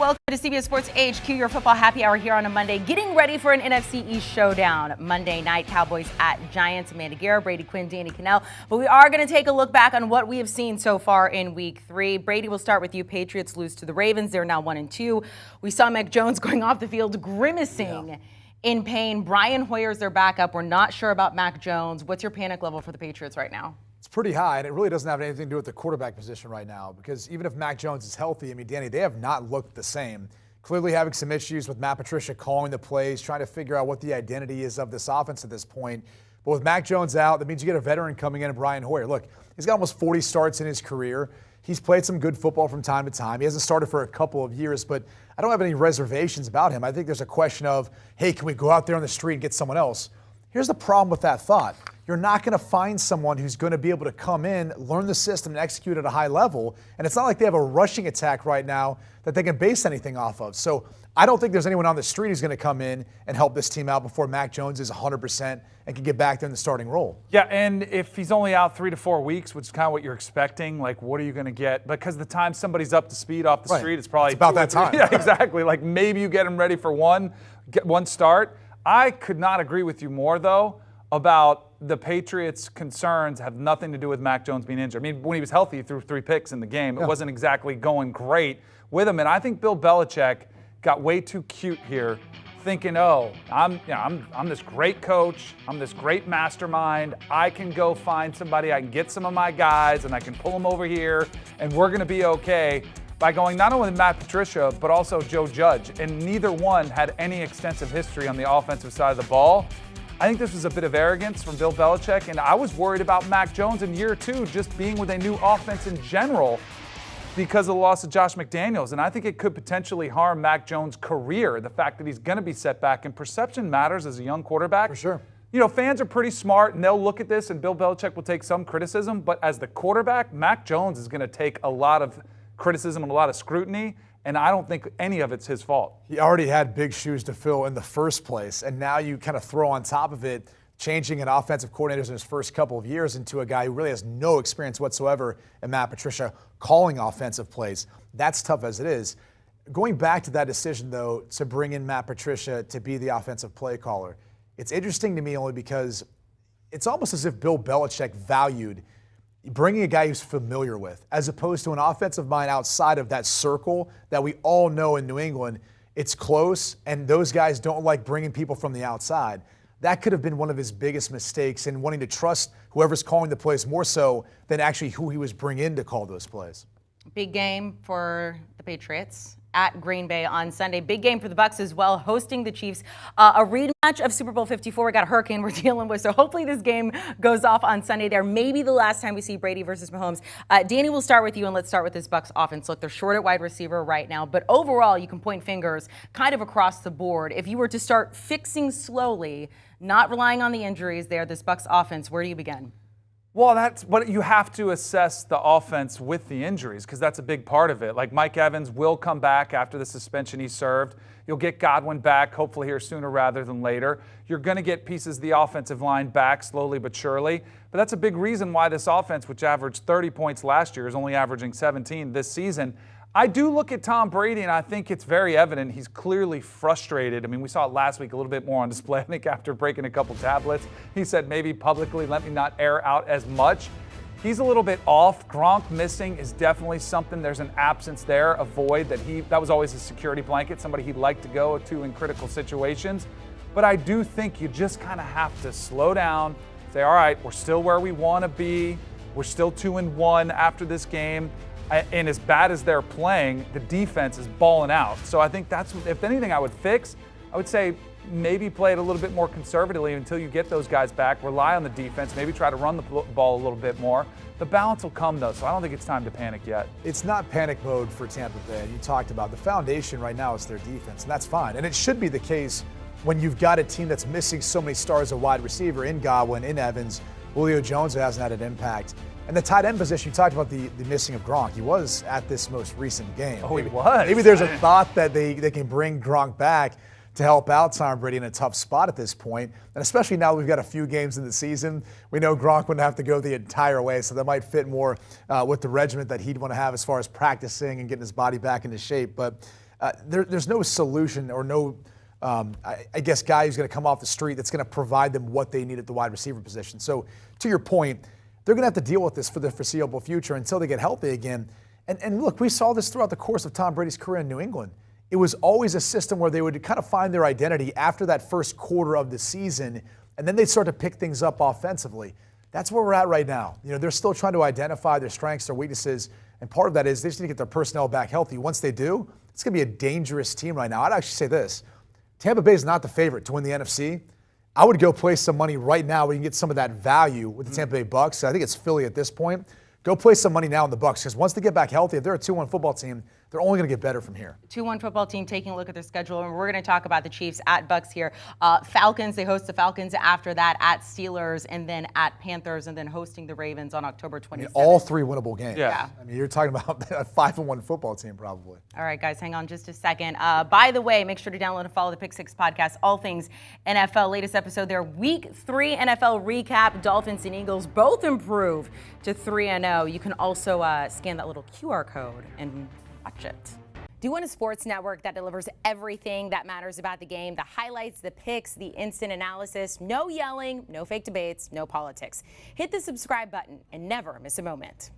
Welcome to CBS Sports HQ, your football happy hour here on a Monday. Getting ready for an NFC East showdown. Monday night, Cowboys at Giants. Amanda Guerra, Brady, Quinn, Kanell. But we are going to take a look back on what we have seen so far in Week 3. Brady, we'll start with you. Patriots lose to the Ravens. They're now 1-2. We saw Mac Jones going off the field grimacing in pain. Brian Hoyer's their backup. We're not sure about Mac Jones. What's your panic level for the Patriots right now? It's pretty high, and it really doesn't have anything to do with the quarterback position right now, because even if Mac Jones is healthy, I mean, Danny, they have not looked the same. Clearly having some issues with Matt Patricia calling the plays, trying to figure out what the identity is of this offense at this point. But with Mac Jones out, that means you get a veteran coming in, Brian Hoyer. Look, he's got almost 40 starts in his career. He's played some good football from time to time. He hasn't started for a couple of years, but I don't have any reservations about him. I think there's a question of, hey, can we go out there on the street and get someone else? Here's the problem with that thought. You're not going to find someone who's going to be able to come in, learn the system, and execute at a high level. And it's not like they have a rushing attack right now that they can base anything off of. So I don't think there's anyone on the street who's going to come in and help this team out before Mac Jones is 100% and can get back there in the starting role. Yeah, and if he's only out 3 to 4 weeks, which is kind of what you're expecting, like what are you going to get? Because the time somebody's up to speed off the street, it's probably about that time. Yeah, exactly. Like maybe you get him ready for one start. I could not agree with you more, though, about the Patriots' concerns have nothing to do with Mac Jones being injured. I mean, when he was healthy, he threw 3 picks in the game. It wasn't exactly going great with him. And I think Bill Belichick got way too cute here, thinking, oh, I'm this great coach. I'm this great mastermind. I can go find somebody. I can get some of my guys, and I can pull them over here, and we're going to be okay, by going not only with Matt Patricia, but also Joe Judge. And neither one had any extensive history on the offensive side of the ball. I think this was a bit of arrogance from Bill Belichick, and I was worried about Mac Jones in year 2 just being with a new offense in general because of the loss of Josh McDaniels. And I think it could potentially harm Mac Jones' career, the fact that he's going to be set back. And perception matters as a young quarterback. For sure. You know, fans are pretty smart, and they'll look at this, and Bill Belichick will take some criticism. But as the quarterback, Mac Jones is going to take a lot of criticism and a lot of scrutiny. And I don't think any of it's his fault. He already had big shoes to fill in the first place, and now you kind of throw on top of it changing an offensive coordinator in his first couple of years into a guy who really has no experience whatsoever in Matt Patricia calling offensive plays. That's tough as it is. Going back to that decision, though, to bring in Matt Patricia to be the offensive play caller, it's interesting to me only because it's almost as if Bill Belichick valued bringing a guy who's familiar with, as opposed to an offensive mind outside of that circle that we all know in New England. It's close, and those guys don't like bringing people from the outside. That could have been one of his biggest mistakes in wanting to trust whoever's calling the plays more so than actually who he was bringing in to call those plays. Big game for the Patriots at Green Bay on Sunday. Big game for the Bucs as well, hosting the Chiefs. A rematch of Super Bowl 54. We got a hurricane we're dealing with, so hopefully this game goes off on Sunday. There may be the last time we see Brady versus Mahomes. Danny, we'll start with you, and let's start with this Bucs offense. Look, they're short at wide receiver right now, but overall, you can point fingers kind of across the board. If you were to start fixing slowly, not relying on the injuries there, this Bucs offense, where do you begin? Well, but you have to assess the offense with the injuries because that's a big part of it. Like Mike Evans will come back after the suspension he served. You'll get Godwin back, hopefully here sooner rather than later. You're going to get pieces of the offensive line back slowly but surely. But that's a big reason why this offense, which averaged 30 points last year, is only averaging 17 this season. I do look at Tom Brady, and I think it's very evident he's clearly frustrated. I mean, we saw it last week a little bit more on display, I think, after breaking a couple tablets. He said maybe publicly, let me not air out as much. He's a little bit off. Gronk missing is definitely something. There's an absence there, a void that was always his security blanket, somebody he'd like to go to in critical situations. But I do think you just kind of have to slow down, say, all right, we're still where we want to be. We're still 2-1 after this game. And as bad as they're playing, the defense is balling out. So I think that's, if anything I would fix, I would say maybe play it a little bit more conservatively until you get those guys back. Rely on the defense. Maybe try to run the ball a little bit more. The balance will come, though, so I don't think it's time to panic yet. It's not panic mode for Tampa Bay. You talked about the foundation right now is their defense, and that's fine. And it should be the case when you've got a team that's missing so many stars at wide receiver in Godwin, in Evans, Julio Jones hasn't had an impact. And the tight end position, you talked about the missing of Gronk. He was at this most recent game. Oh, he was. Maybe there's a thought that they can bring Gronk back to help out Tom Brady in a tough spot at this point. And especially now that we've got a few games in the season, we know Gronk wouldn't have to go the entire way, so that might fit more with the regiment that he'd want to have as far as practicing and getting his body back into shape. But there's no solution or no, I guess, guy who's going to come off the street that's going to provide them what they need at the wide receiver position. So to your point, they're going to have to deal with this for the foreseeable future until they get healthy again. And look, we saw this throughout the course of Tom Brady's career in New England. It was always a system where they would kind of find their identity after that first quarter of the season, and then they'd start to pick things up offensively. That's where we're at right now. They're still trying to identify their strengths, their weaknesses, and part of that is they just need to get their personnel back healthy. Once they do, it's going to be a dangerous team right now. I'd actually say this. Tampa Bay is not the favorite to win the NFC. I would go place some money right now where you can get some of that value with the Tampa Bay Bucks. I think it's Philly at this point. Go place some money now in the Bucks because once they get back healthy, if they're a 2-1 football team, they're only going to get better from here. 2-1 football team taking a look at their schedule, and we're going to talk about the Chiefs at Bucks here. Falcons, they host the Falcons after that, at Steelers, and then at Panthers, and then hosting the Ravens on October 27th. All three winnable games. Yeah. I mean, you're talking about a 5-1 football team probably. All right, guys, hang on just a second. By the way, make sure to download and follow the Pick Six podcast, all things NFL. Latest episode there, Week 3 NFL recap. Dolphins and Eagles both improve to 3-0. You can also scan that little QR code and watch it. Do you want a sports network that delivers everything that matters about the game? The highlights, the picks, the instant analysis, no yelling, no fake debates, no politics. Hit the subscribe button and never miss a moment.